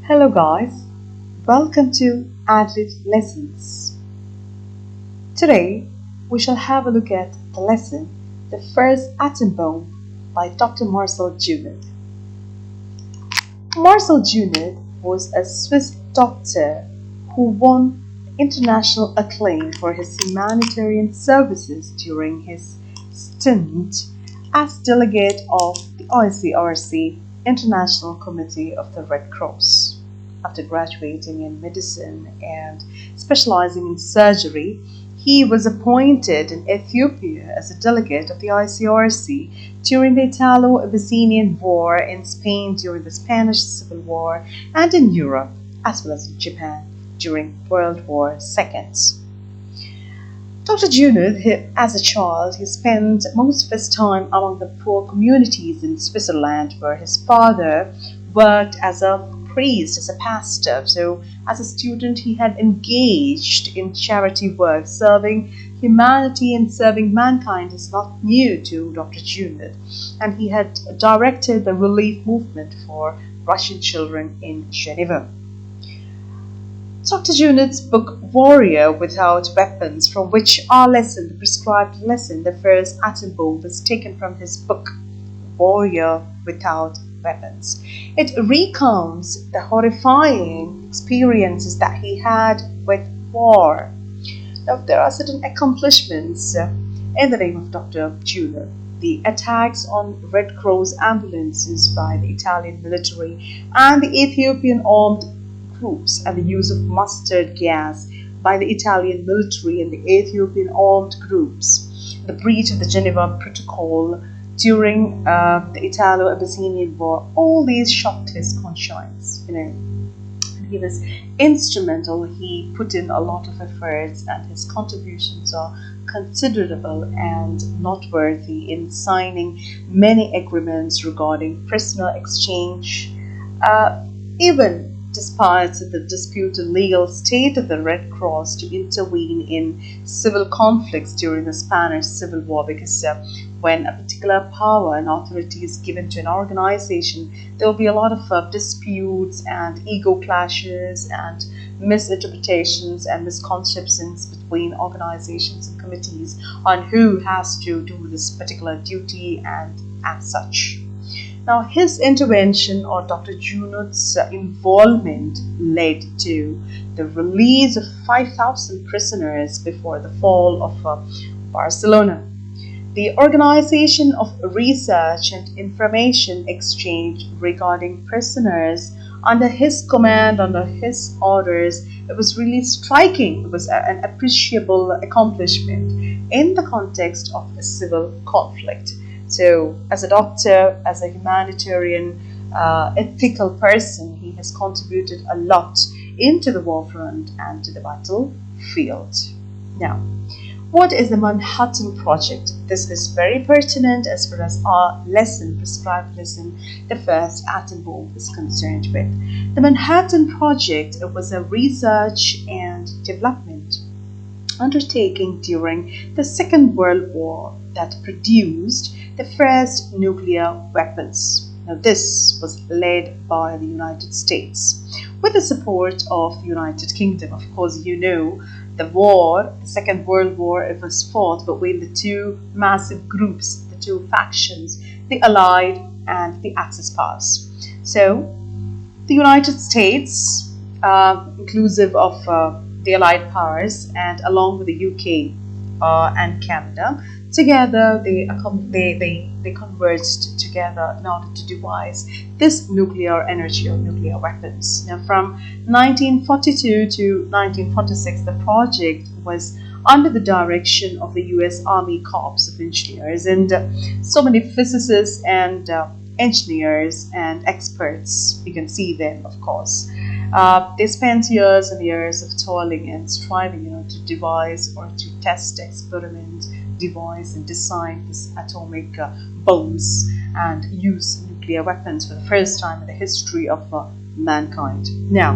Hello guys, welcome to Adeela Lessons. Today we shall have a look at the lesson The First Atom Bomb by Dr. Marcel Junod. Marcel Junod was a Swiss doctor who won international acclaim for his humanitarian services during his stint as delegate of the ICRC International Committee of the Red Cross. After graduating in medicine and specializing in surgery, he was appointed in Ethiopia as a delegate of the ICRC during the Italo-Abyssinian War, in Spain during the Spanish Civil War, and in Europe, as well as in Japan, during World War II. Dr. Junod, as a child, he spent most of his time among the poor communities in Switzerland, where his father worked as a priest, as a pastor. So, as a student, he had engaged in charity work. Serving humanity and serving mankind is not new to Dr. Junod, and he had directed the relief movement for Russian children in Geneva. Dr. Junod's book Warrior Without Weapons, from which our lesson, the prescribed lesson, The First Atom Bomb, was taken from his book Warrior Without Weapons. It recounts the horrifying experiences that he had with war. Now, there are certain accomplishments in the name of Dr. Junod. The attacks on Red Cross ambulances by the Italian military and the Ethiopian armed groups, and the use of mustard gas by the Italian military and the Ethiopian armed groups, the breach of the Geneva Protocol during the Italo-Abyssinian War, all these shocked his conscience. And he was instrumental. He put in a lot of efforts, and his contributions are considerable and noteworthy in signing many agreements regarding prisoner exchange, even despite the disputed legal state of the Red Cross to intervene in civil conflicts during the Spanish Civil War, because when a particular power and authority is given to an organization, there will be a lot of disputes and ego clashes and misinterpretations and misconceptions between organizations and committees on who has to do this particular duty and as such. Now, his intervention, or Dr. Junod's involvement, led to the release of 5,000 prisoners before the fall of Barcelona. The organization of research and information exchange regarding prisoners under his command, under his orders, it was really striking. It was an appreciable accomplishment in the context of a civil conflict. So, as a doctor, as a humanitarian, ethical person, he has contributed a lot into the war front and to the battlefield. Now, what is the Manhattan Project? This is very pertinent as far as our lesson, prescribed lesson, The First Atom Bomb, is concerned with. The Manhattan Project was a research and development undertaking during the Second World War that produced the first nuclear weapons. Now, this was led by the United States with the support of the United Kingdom. Of course, you know the war, the Second World War, it was fought between the two massive groups, the two factions, the Allied and the Axis powers. So, the United States, inclusive of the Allied powers, and along with the UK and Canada, together they converged together in order to devise this nuclear energy or nuclear weapons. Now, from 1942 to 1946, the project was under the direction of the US Army Corps of Engineers, and so many physicists and engineers and experts, you can see them, of course. They spent years and years of toiling and striving, to devise or to test, experiment, devise and design these atomic bombs and use nuclear weapons for the first time in the history of mankind. Now,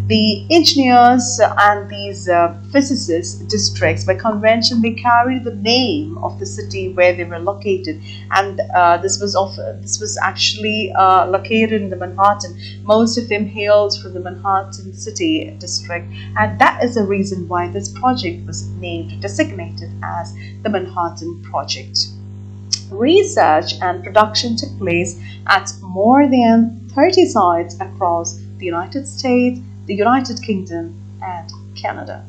The engineers and these physicists districts, by convention, they carried the name of the city where they were located, and this was actually located in the Manhattan. Most of them hailed from the Manhattan city district, and that is the reason why this project was designated as the Manhattan Project. Research and production took place at more than 30 sites across the United States, the United Kingdom, and Canada.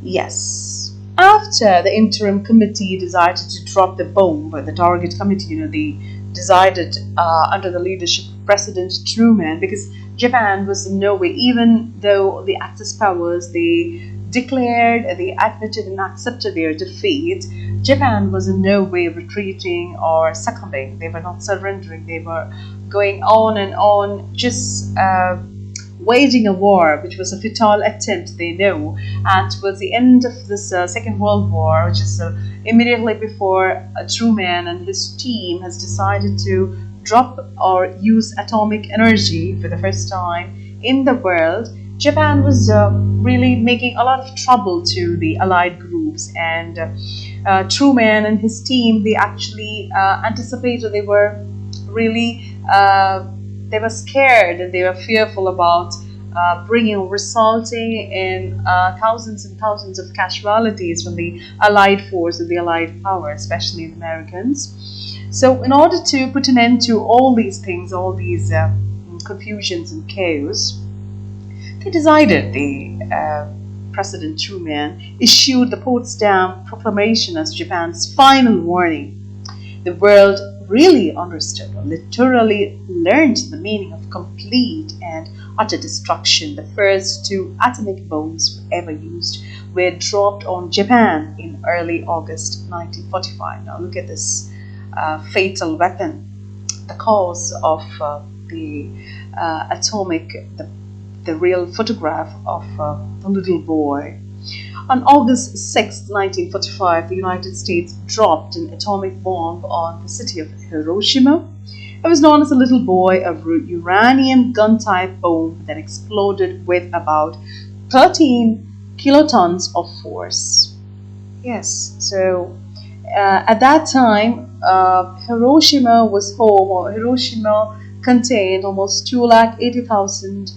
Yes. After the interim committee decided to drop the bomb, the target committee, they decided under the leadership of President Truman, because Japan was in no way, even though the Axis powers, they declared, they admitted and accepted their defeat, Japan was in no way retreating or succumbing. They were not surrendering. They were going on and on, just waging a war, which was a futile attempt, they know. And towards the end of this Second World War, which is immediately before Truman and his team has decided to drop or use atomic energy for the first time in the world, Japan was really making a lot of trouble to the Allied groups, and Truman and his team, they actually anticipated, they were really, they were scared and they were fearful about resulting in thousands and thousands of casualties from the Allied force and the Allied power, especially the Americans. So in order to put an end to all these things, all these confusions and chaos, they decided, President Truman issued the Potsdam Proclamation as Japan's final warning. The world really understood, or literally learned, the meaning of complete and utter destruction. The first 2 atomic bombs ever used were dropped on Japan in early August 1945. Now look at this fatal weapon. The cause of the real photograph of the little boy. On August 6, 1945, the United States dropped an atomic bomb on the city of Hiroshima. It was known as a little boy, a uranium gun-type bomb that exploded with about 13 kilotons of force. Yes, so at that time, Hiroshima was home, or Hiroshima contained almost 280,000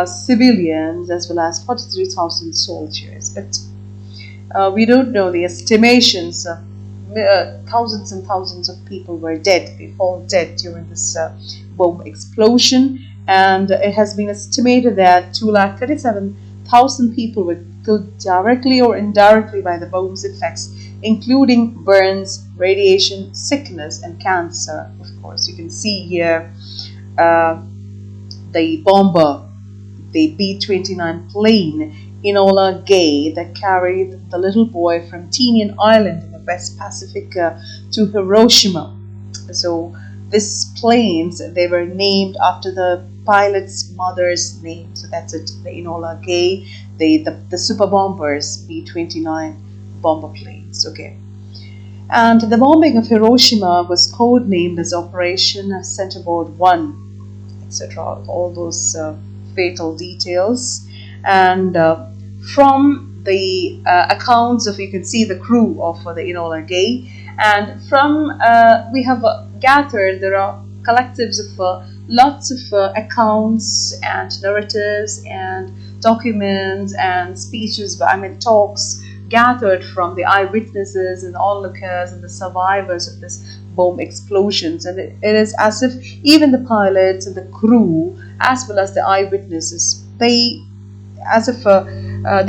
civilians, as well as 43,000 soldiers. But we don't know the estimations. Thousands and thousands of people were dead. They fall dead during this bomb explosion, and it has been estimated that 237,000 people were killed directly or indirectly by the bomb's effects, including burns, radiation, sickness, and cancer. Of course, you can see here the bomber, the B-29 plane, Enola Gay, that carried the little boy from Tinian Island in the West Pacific to Hiroshima. So these planes, they were named after the pilot's mother's name. So that's it, the Enola Gay, the super bombers, B-29 bomber planes. Okay. And the bombing of Hiroshima was codenamed as Operation Centerboard 1, etc. All those fatal details. And from the accounts of, you can see the crew of the Enola Gay, and from we have gathered, there are collectives of lots of accounts and narratives and documents and speeches, talks gathered from the eyewitnesses and onlookers and the survivors of this bomb explosions. And it is as if even the pilots and the crew, as well as the eyewitnesses, they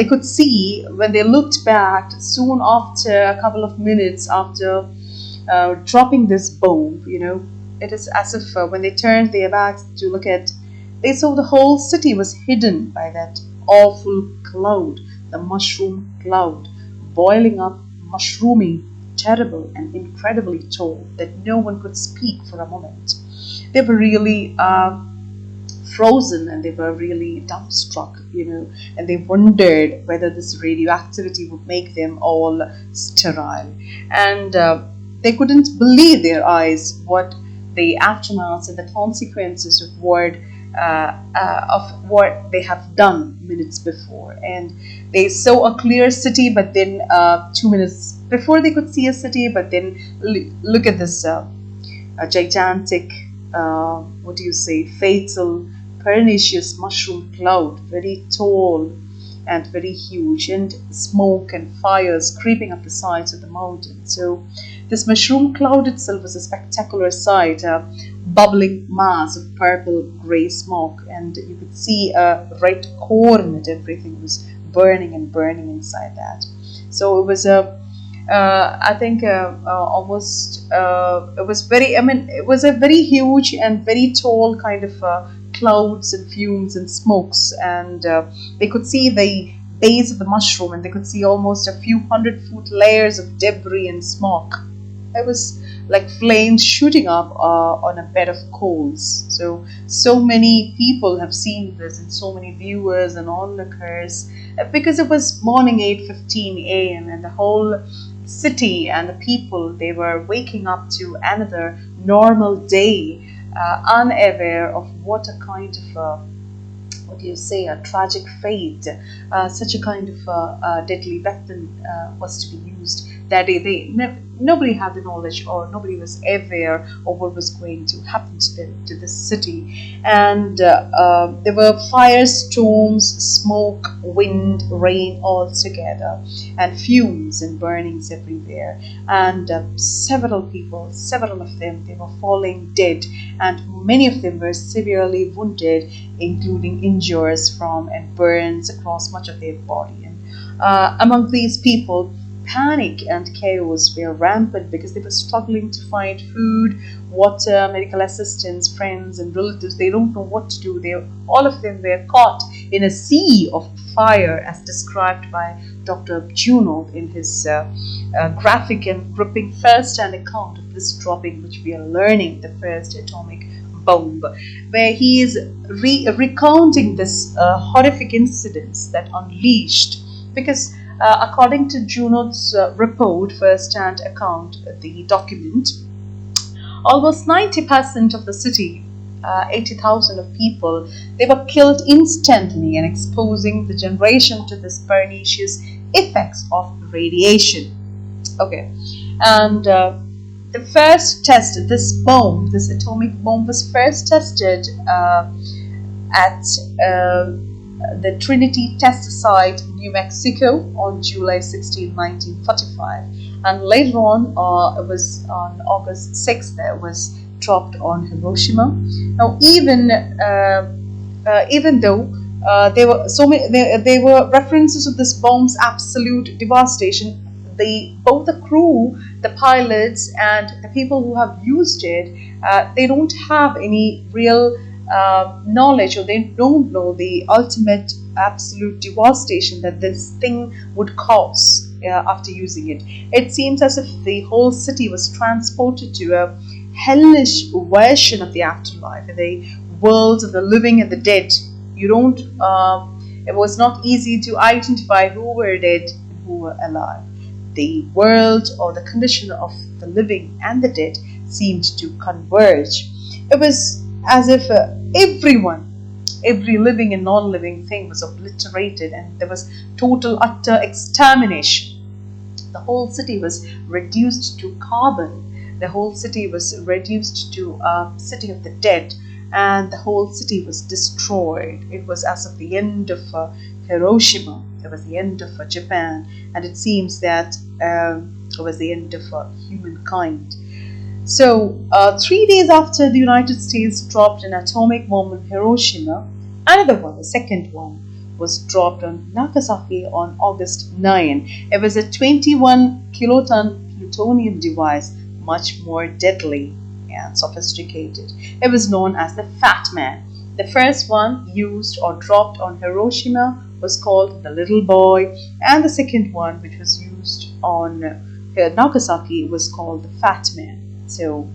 could see, when they looked back soon after, a couple of minutes after dropping this bomb, it is as if when they turned their backs to look at, they saw the whole city was hidden by that awful cloud, the mushroom cloud, boiling up, mushrooming, terrible and incredibly tall, that no one could speak for a moment. They were really frozen, and they were really dumbstruck, and they wondered whether this radioactivity would make them all sterile. And they couldn't believe their eyes what the aftermath and the consequences of what of what they have done minutes before. And they saw a clear city, but then 2 minutes before they could see a city, but then look at this gigantic, what do you say, fatal, pernicious mushroom cloud, very tall and very huge, and smoke and fires creeping up the sides of the mountain. So this mushroom cloud itself was a spectacular sight, a bubbling mass of purple gray smoke, and you could see a red core in it. Everything was burning and burning inside that. So it was a I think almost it was very, I mean, it was a very huge and very tall kind of clouds and fumes and smokes, and they could see the base of the mushroom, and they could see almost a few 100-foot layers of debris and smoke. It was like flames shooting up on a bed of coals. So many people have seen this, and so many viewers and onlookers, because it was morning 8:15 a.m. and the whole city and the people, they were waking up to another normal day, unaware of what a kind of what do you say, a tragic fate, such a kind of deadly weapon was to be used that day. Nobody had the knowledge, or nobody was aware of what was going to happen to this city. And there were firestorms, smoke, wind, rain all together, and fumes and burnings everywhere. And several of them, they were falling dead, and many of them were severely wounded, including injuries from and burns across much of their body. And among these people, panic and chaos were rampant, because they were struggling to find food, water, medical assistance, friends and relatives. They don't know what to do. All of them were caught in a sea of fire, as described by Dr. Junod in his graphic and gripping first-hand account of this dropping, which we are learning, the first atomic bomb, where he is recounting this horrific incidents that unleashed, because according to Junod's report, first-hand account, the document, almost 90% of the city, 80,000 of people, they were killed instantly, and exposing the generation to this pernicious effects of radiation. Okay, and the first test, this atomic bomb, was first tested at the Trinity Test Site, New Mexico, on July 16, 1945, and later on, it was on August 6th, it was dropped on Hiroshima. Now, even though there were so many, there were references of this bomb's absolute devastation, both the crew, the pilots, and the people who have used it, they don't have any real knowledge, or they don't know the ultimate absolute devastation that this thing would cause after using it. It seems as if the whole city was transported to a hellish version of the afterlife, the worlds of the living and the dead. It was not easy to identify who were dead and who were alive. The world, or the condition of the living and the dead, seemed to converge. It was as if every living and non-living thing was obliterated, and there was total, utter extermination. The whole city was reduced to carbon. The whole city was reduced to a city of the dead, and the whole city was destroyed. It was as of the end of Hiroshima. It was the end of Japan, and it seems that it was the end of humankind. So, 3 days after the United States dropped an atomic bomb on Hiroshima, another one, the second one, was dropped on Nagasaki on August 9. It was a 21 kiloton plutonium device, much more deadly and sophisticated. It was known as the Fat Man. The first one used or dropped on Hiroshima was called the Little Boy, and the second one, which was used on Nagasaki, was called the Fat Man. So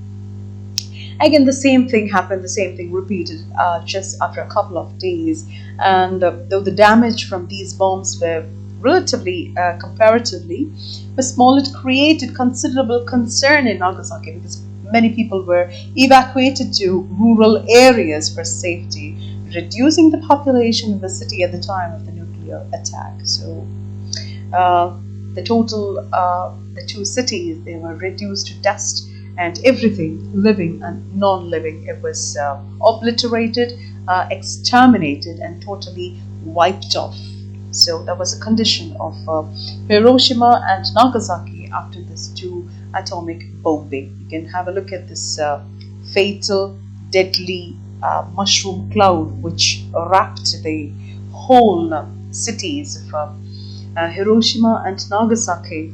again, the same thing happened, the same thing repeated just after a couple of days. And though the damage from these bombs were relatively, comparatively, was small, it created considerable concern in Nagasaki, because many people were evacuated to rural areas for safety, reducing the population of the city at the time of the nuclear attack. So uh, the two cities, they were reduced to dust, and everything living and non-living, it was obliterated, exterminated, and totally wiped off. So that was a condition of Hiroshima and Nagasaki after this two atomic bombing. You can have a look at this fatal, deadly mushroom cloud which wrapped the whole cities of Hiroshima and Nagasaki.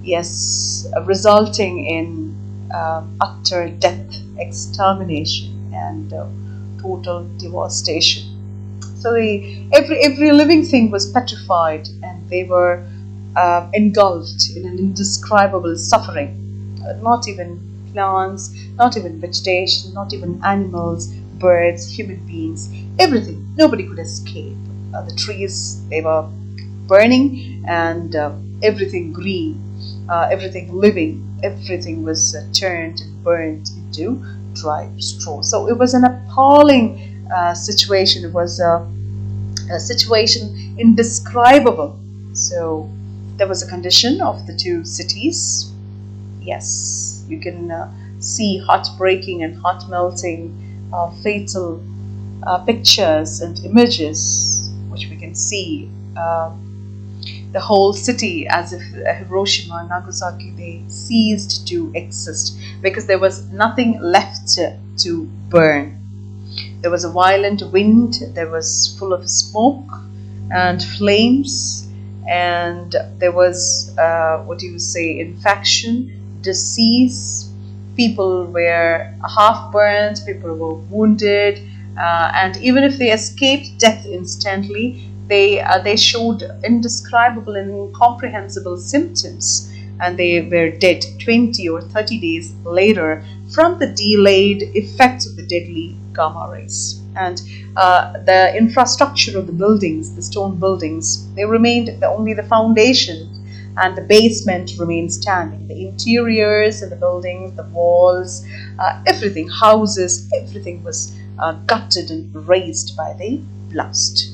Yes, resulting in utter death, extermination, and total devastation. So every living thing was petrified, and they were engulfed in an indescribable suffering. Not even plants, not even vegetation, not even animals, birds, human beings, everything. Nobody could escape. The trees, they were burning, and everything green, everything living, everything was turned and burned into dry straw. So it was an appalling situation. It was a situation indescribable. So there was a condition of the two cities. Yes, you can see heartbreaking and heart melting, fatal pictures and images, which we can see. The whole city, as if Hiroshima and Nagasaki, they ceased to exist because there was nothing left to burn. There was a violent wind, there was full of smoke and flames, and there was, infection, disease. People were half burnt, people were wounded, and even if they escaped death instantly, they showed indescribable and incomprehensible symptoms, and they were dead 20 or 30 days later from the delayed effects of the deadly gamma rays. And the infrastructure of the buildings, the stone buildings, they remained only the foundation, and the basement remained standing. The interiors of the buildings, the walls, everything, houses, everything was gutted and razed by the blast.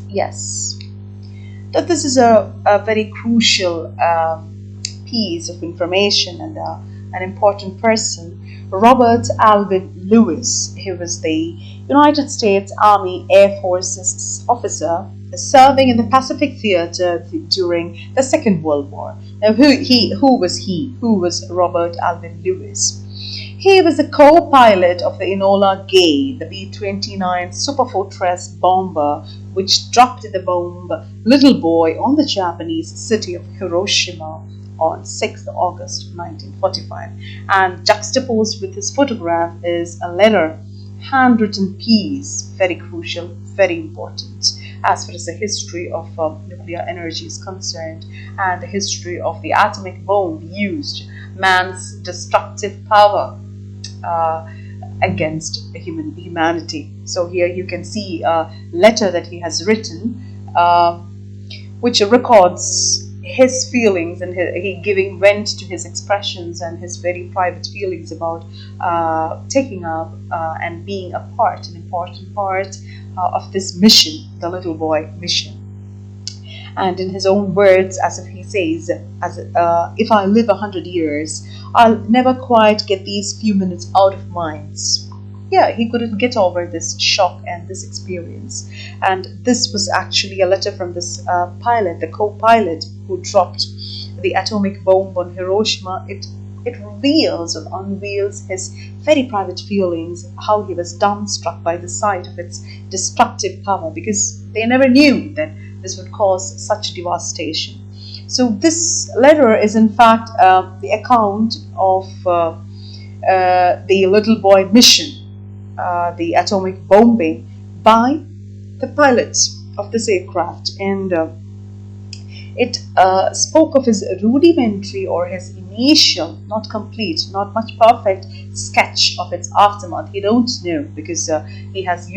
Yes, that this is a very crucial piece of information, and an important person, Robert Alvin Lewis. He was the United States Army Air Forces officer serving in the Pacific Theater during the Second World War. Now, who was he? Who was Robert Alvin Lewis? He was the co-pilot of the Enola Gay, the B-29 Superfortress bomber, which dropped the bomb Little Boy on the Japanese city of Hiroshima on 6th August 1945. And juxtaposed with his photograph is a letter, handwritten piece, very crucial, very important, as far as the history of nuclear energy is concerned, and the history of the atomic bomb used, man's destructive power against humanity. So here you can see a letter that he has written, which records his feelings, and he giving vent to his expressions and his very private feelings about taking up and being an important part of this mission, the Little Boy mission. And in his own words, as if he says, if I live 100 years, I'll never quite get these few minutes out of minds. Yeah, he couldn't get over this shock and this experience. And this was actually a letter from this pilot, the co-pilot who dropped the atomic bomb on Hiroshima. It reveals or unveils his very private feelings, how he was dumbstruck by the sight of its destructive power, because they never knew that this would cause such devastation. So this letter is in fact the account of the Little Boy mission, the atomic bombing by the pilots of this aircraft. And It spoke of his rudimentary or his initial, not complete, not much perfect sketch of its aftermath. He don't know because he has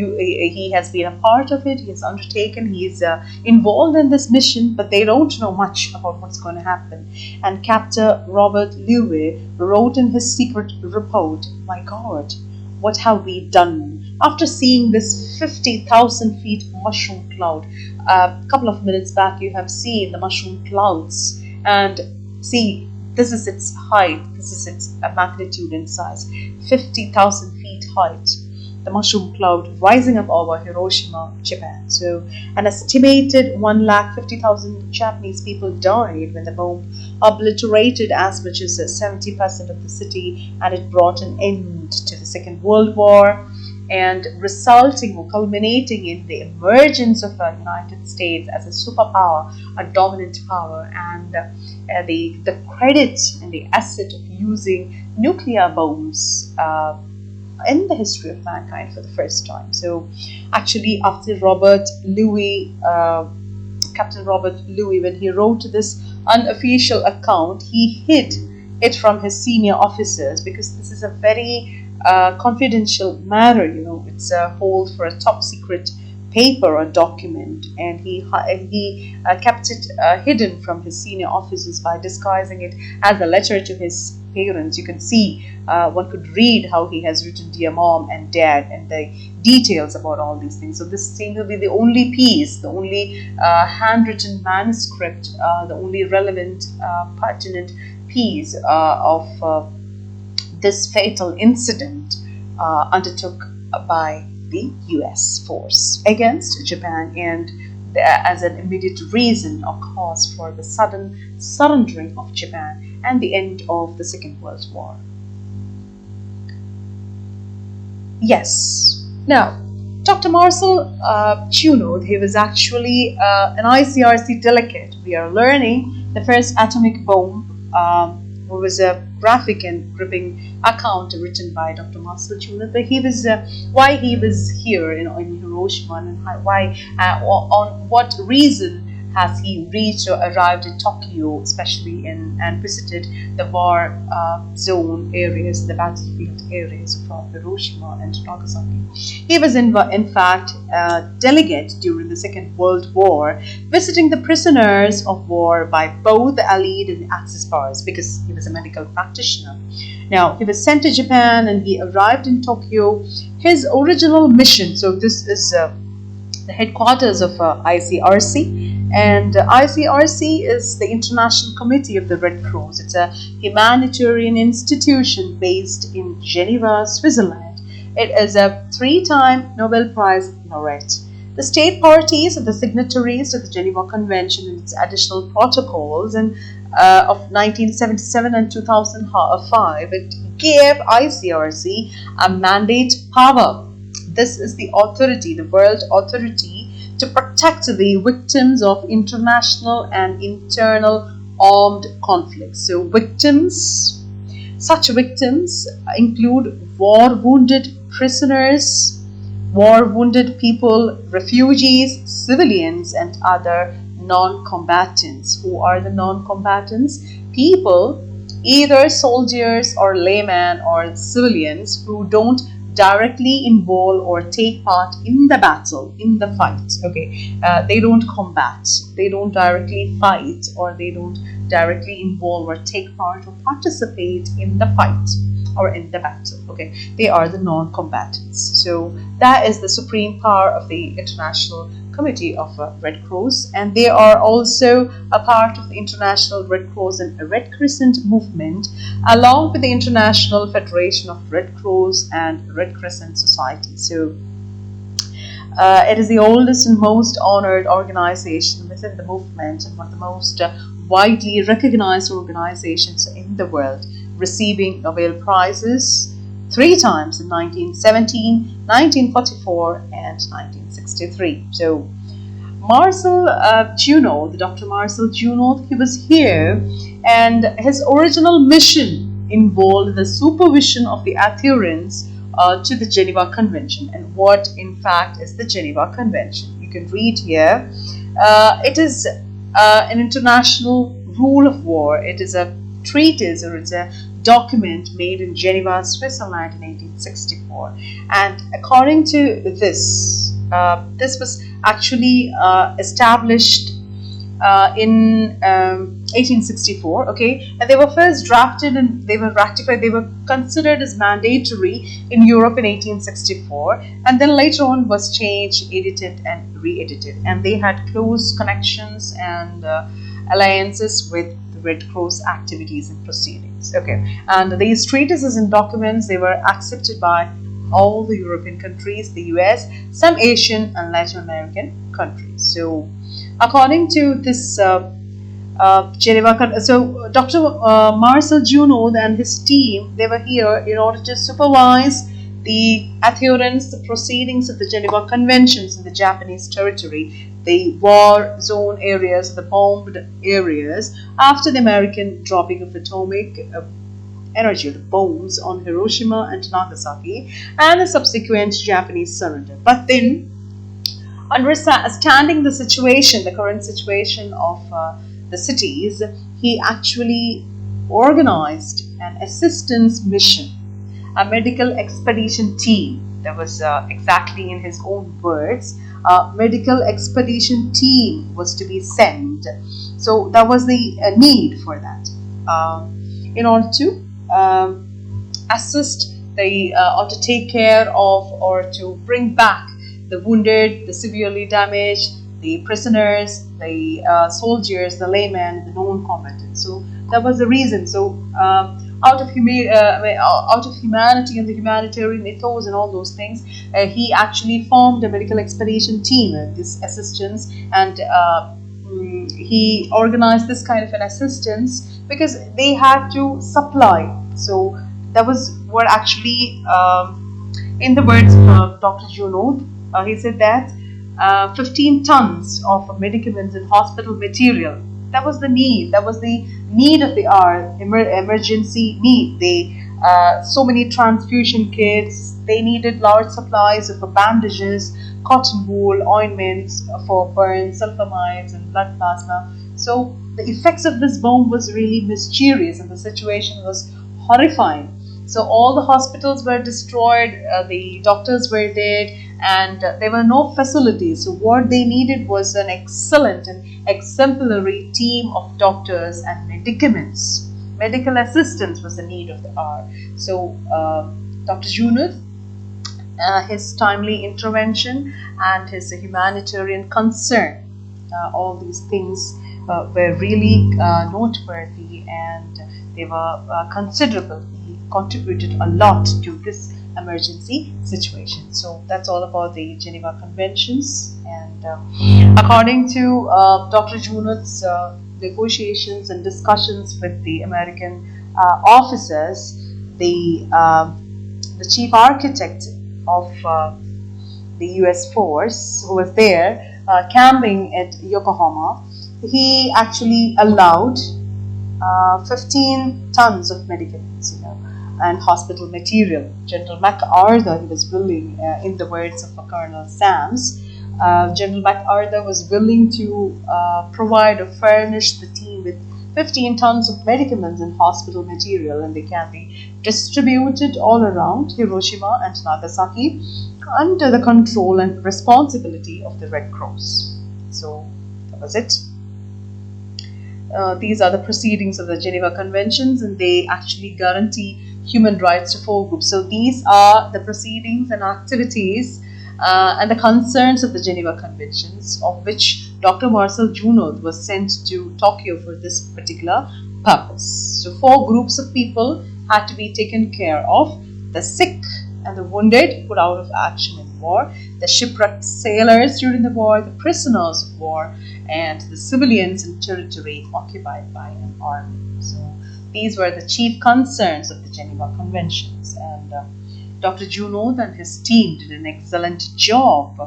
been a part of it. He has undertaken. He is involved in this mission, but they don't know much about what's going to happen. And Captain Robert Louis wrote in his secret report, "My God, what have we done?" After seeing this 50,000 feet mushroom cloud, a couple of minutes back you have seen the mushroom clouds, and see, this is its height, this is its magnitude and size, 50,000 feet height. The mushroom cloud rising up over Hiroshima, Japan. So an estimated 150,000 Japanese people died when the bomb obliterated as much as 70% of the city, and it brought an end to the Second World War, and resulting or culminating in the emergence of the United States as a superpower, a dominant power, and the credit and the asset of using nuclear bombs in the history of mankind for the first time. So actually, after Captain Robert Louis, when he wrote this unofficial account, he hid it from his senior officers because this is a very confidential matter. It's a hold for a top secret paper or document, and he kept it hidden from his senior officers by disguising it as a letter to his parents. You can see, one could read how he has written "Dear Mom" and "Dad" and the details about all these things. So this seems to be the only piece, the only handwritten manuscript, the only relevant, pertinent piece of this fatal incident undertook by the US force against Japan, and as an immediate reason or cause for the sudden surrendering of Japan and the end of the Second World War. Yes. Now, Dr. Marcel Junod, he was actually an ICRC delegate. We are learning the first atomic bomb was a graphic and gripping account written by Dr. Marcel Junod. But why he was here in Hiroshima, and on what reason has he reached or arrived in Tokyo, especially and visited the war zone areas, the battlefield areas of Hiroshima and Nagasaki. He was in fact a delegate during the Second World War, visiting the prisoners of war by both the Allied and the Axis powers, because he was a medical practitioner. Now, he was sent to Japan and he arrived in Tokyo. His original mission, so this is the headquarters of ICRC, and ICRC is the International Committee of the Red Cross. It's a humanitarian institution based in Geneva, Switzerland. It is a 3-time Nobel Prize laureate. The state parties are the signatories to the Geneva Convention and its additional protocols of 1977 and 2005. It gave ICRC a mandate power. This is the authority, the world authority, to protect the victims of international and internal armed conflicts. So such victims include war-wounded prisoners, war-wounded people, refugees, civilians, and other non-combatants. Who are the non-combatants? People, either soldiers or laymen or civilians who don't directly involve or take part in the battle, in the fight. Okay, they don't combat, they don't directly fight, or they don't directly involve or take part or participate in the fight or in the battle. Okay, they are the non-combatants. So that is the supreme power of the International Committee of Red Cross, and they are also a part of the International Red Cross and Red Crescent movement, along with the International Federation of Red Cross and Red Crescent Society. So it is the oldest and most honored organization within the movement, and one of the most widely recognized organizations in the world, receiving Nobel Prizes 3 times in 1917, 1944, and 1963. So Marcel Junod, Dr. Marcel Junod, he was here, and his original mission involved the supervision of the adherence to the Geneva Convention. And what in fact is the Geneva Convention? You can read here. It is an international rule of war. It is a treatise, or it's a document made in Geneva, Switzerland in 1864. And according to this, this was actually established in 1864, okay, and they were first drafted and they were ratified, they were considered as mandatory in Europe in 1864, and then later on was changed, edited and re-edited, and they had close connections and alliances with the Red Cross activities and proceedings, okay, and these treatises and documents, they were accepted by all the European countries, the US, some Asian and Latin American countries. So according to this Geneva, so Dr. Marcel Junod and his team, they were here in order to supervise the adherence, the proceedings of the Geneva Conventions in the Japanese territory, the war zone areas, the bombed areas, after the American dropping of atomic energy, the bombs on Hiroshima and Nagasaki, and the subsequent Japanese surrender. But then, understanding the situation, the current situation of the cities, he actually organized an assistance mission, a medical expedition team. That was exactly in his own words, a medical expedition team was to be sent. So that was the need for that, in order to assist the or to take care of or to bring back the wounded, the severely damaged, the prisoners, the soldiers, the laymen, the non-combatants. So that was the reason. So out of humanity and the humanitarian ethos and all those things, he actually formed a medical expedition team, this assistance, and he organized this kind of an assistance because they had to supply. So that was what actually, in the words of Dr. Junod, he said that 15 tons of medicaments and hospital material. That was the need. That was the need of the hour, emergency need. They so many transfusion kits. They needed large supplies of bandages, cotton wool, ointments for burns, sulfamides, and blood plasma. So the effects of this bomb was really mysterious, and the situation was horrifying. So all the hospitals were destroyed, the doctors were dead, and there were no facilities. So what they needed was an excellent and exemplary team of doctors and medicaments. Medical assistance was the need of the hour. So Dr. Junod, his timely intervention and his humanitarian concern, all these things were really noteworthy, and they were considerable. He contributed a lot to this emergency situation. So that's all about the Geneva Conventions, and according to Dr. Junod's negotiations and discussions with the American officers, the chief architect of the US force who was there camping at Yokohama, he actually allowed 15 tons of medicaments, and hospital material. General MacArthur, he was willing, in the words of Colonel Sams, General MacArthur was willing to provide or furnish the team with 15 tons of medicaments and hospital material, and they can be distributed all around Hiroshima and Nagasaki under the control and responsibility of the Red Cross. So that was it. These are the proceedings of the Geneva Conventions, and they actually guarantee human rights to 4 groups. So these are the proceedings and activities and the concerns of the Geneva Conventions, of which Dr. Marcel Junod was sent to Tokyo for this particular purpose. So 4 groups of people had to be taken care of: the sick and the wounded put out of action in war, the shipwrecked sailors during the war, the prisoners of war, and the civilians in territory occupied by an army. So these were the chief concerns of the Geneva Conventions, and Dr. Junod and his team did an excellent job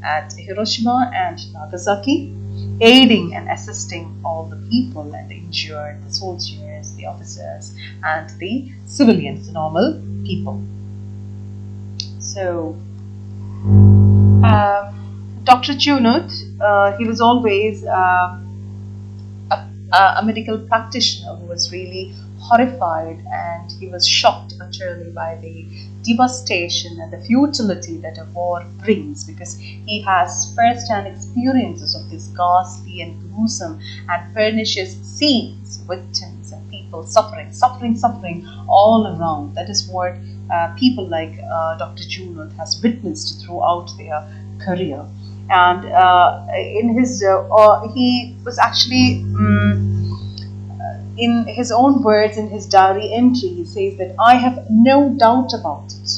at Hiroshima and Nagasaki, aiding and assisting all the people and the injured, the soldiers, the officers, and the civilians, the normal people. So Dr. Junod, he was always a medical practitioner who was really horrified, and he was shocked utterly by the devastation and the futility that a war brings, because he has first-hand experiences of this ghastly and gruesome and pernicious scenes, victims and people suffering all around. That is what people like Dr. Junod has witnessed throughout their career. And in his he was actually in his own words, in his diary entry, he says that I have no doubt about it.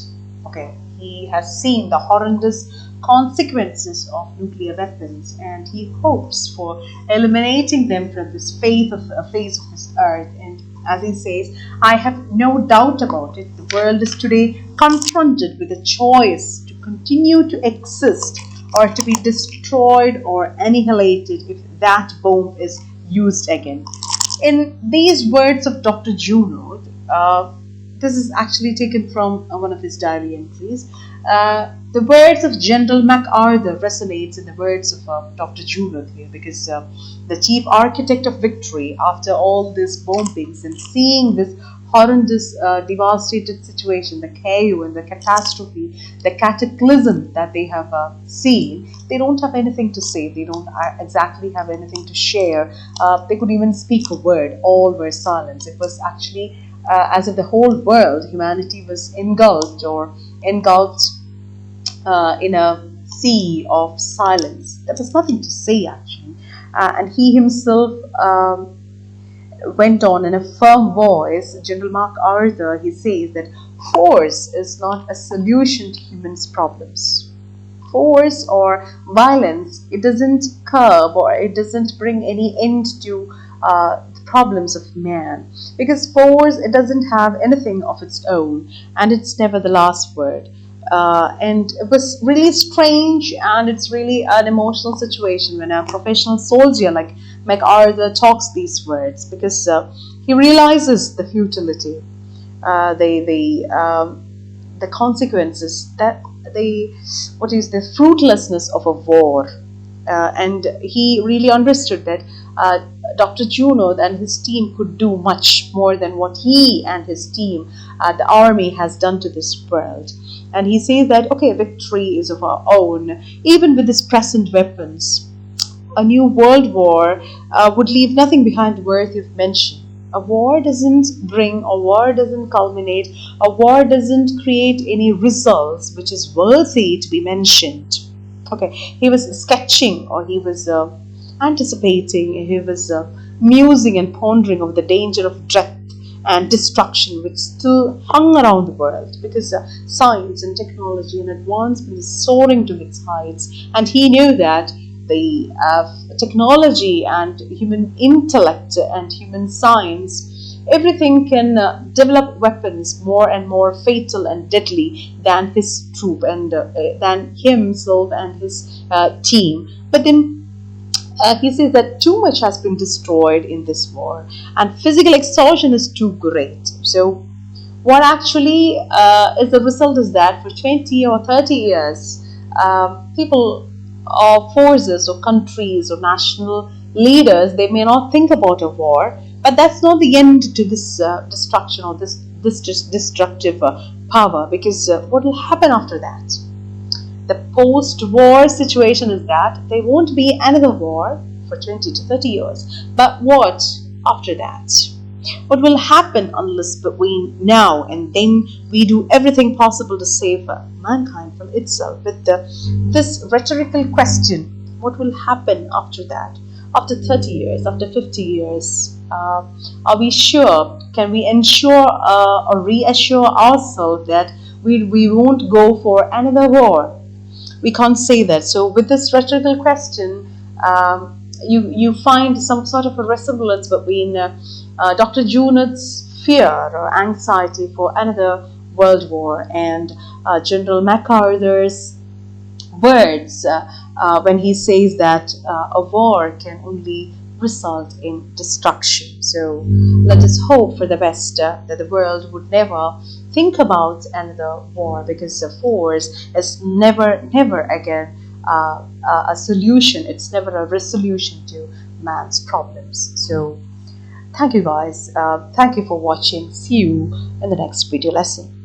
Okay, he has seen the horrendous consequences of nuclear weapons, and he hopes for eliminating them from this face of this earth. And as he says, I have no doubt about it. The world is today confronted with a choice to continue to exist or to be destroyed or annihilated if that bomb is used again. In these words of Dr. Junod, this is actually taken from one of his diary entries. The words of General MacArthur resonates in the words of Dr. Junod here, because the chief architect of victory, after all these bombings and seeing this horrendous, devastated situation, the chaos and the catastrophe, the cataclysm that they have seen, they don't have anything to say. They don't exactly have anything to share. They could even speak a word. All were silent. It was actually as if the whole world, humanity, was engulfed in a sea of silence. There was nothing to say, actually. And he himself went on in a firm voice. General MacArthur, he says that force is not a solution to humans' problems. Force or violence, it doesn't curb or it doesn't bring any end to the problems of man, because force, it doesn't have anything of its own, and it's never the last word. And it was really strange, and it's really an emotional situation when a professional soldier like MacArthur talks these words, because he realizes the futility, the consequences, that the fruitlessness of a war, and he really understood that Dr. Junod and his team could do much more than what he and his team, the army, has done to this world. And he says that, okay, victory is of our own, even with these present weapons. A new world war would leave nothing behind worthy of mention. A war doesn't bring, a war doesn't culminate, a war doesn't create any results which is worthy to be mentioned. Okay, he was sketching, or he was anticipating, he was musing and pondering over the danger of death and destruction which still hung around the world, because science and technology and advancement is soaring to its heights, and he knew that the technology and human intellect and human science, everything can develop weapons more and more fatal and deadly than his troop and than himself and his team. But then he says that too much has been destroyed in this war, and physical exhaustion is too great. So what actually is the result is that for 20 or 30 years, people or forces or countries or national leaders, they may not think about a war, but that's not the end to this destruction or this destructive power, because what will happen after that? The post-war situation is that there won't be another war for 20 to 30 years. But what after that? What will happen unless between now and then we do everything possible to save mankind from itself? With this rhetorical question, what will happen after that? After 30 years, after 50 years? Are we sure? Can we ensure or reassure ourselves that we won't go for another war? We can't say that. So with this rhetorical question, you find some sort of a resemblance between Dr. Junod's fear or anxiety for another world war and General MacArthur's words when he says that a war can only result in destruction. So let us hope for the best, that the world would never think about another war, because the force is never again a solution. It's never a resolution to man's problems. So thank you guys. Thank you for watching. See you in the next video lesson.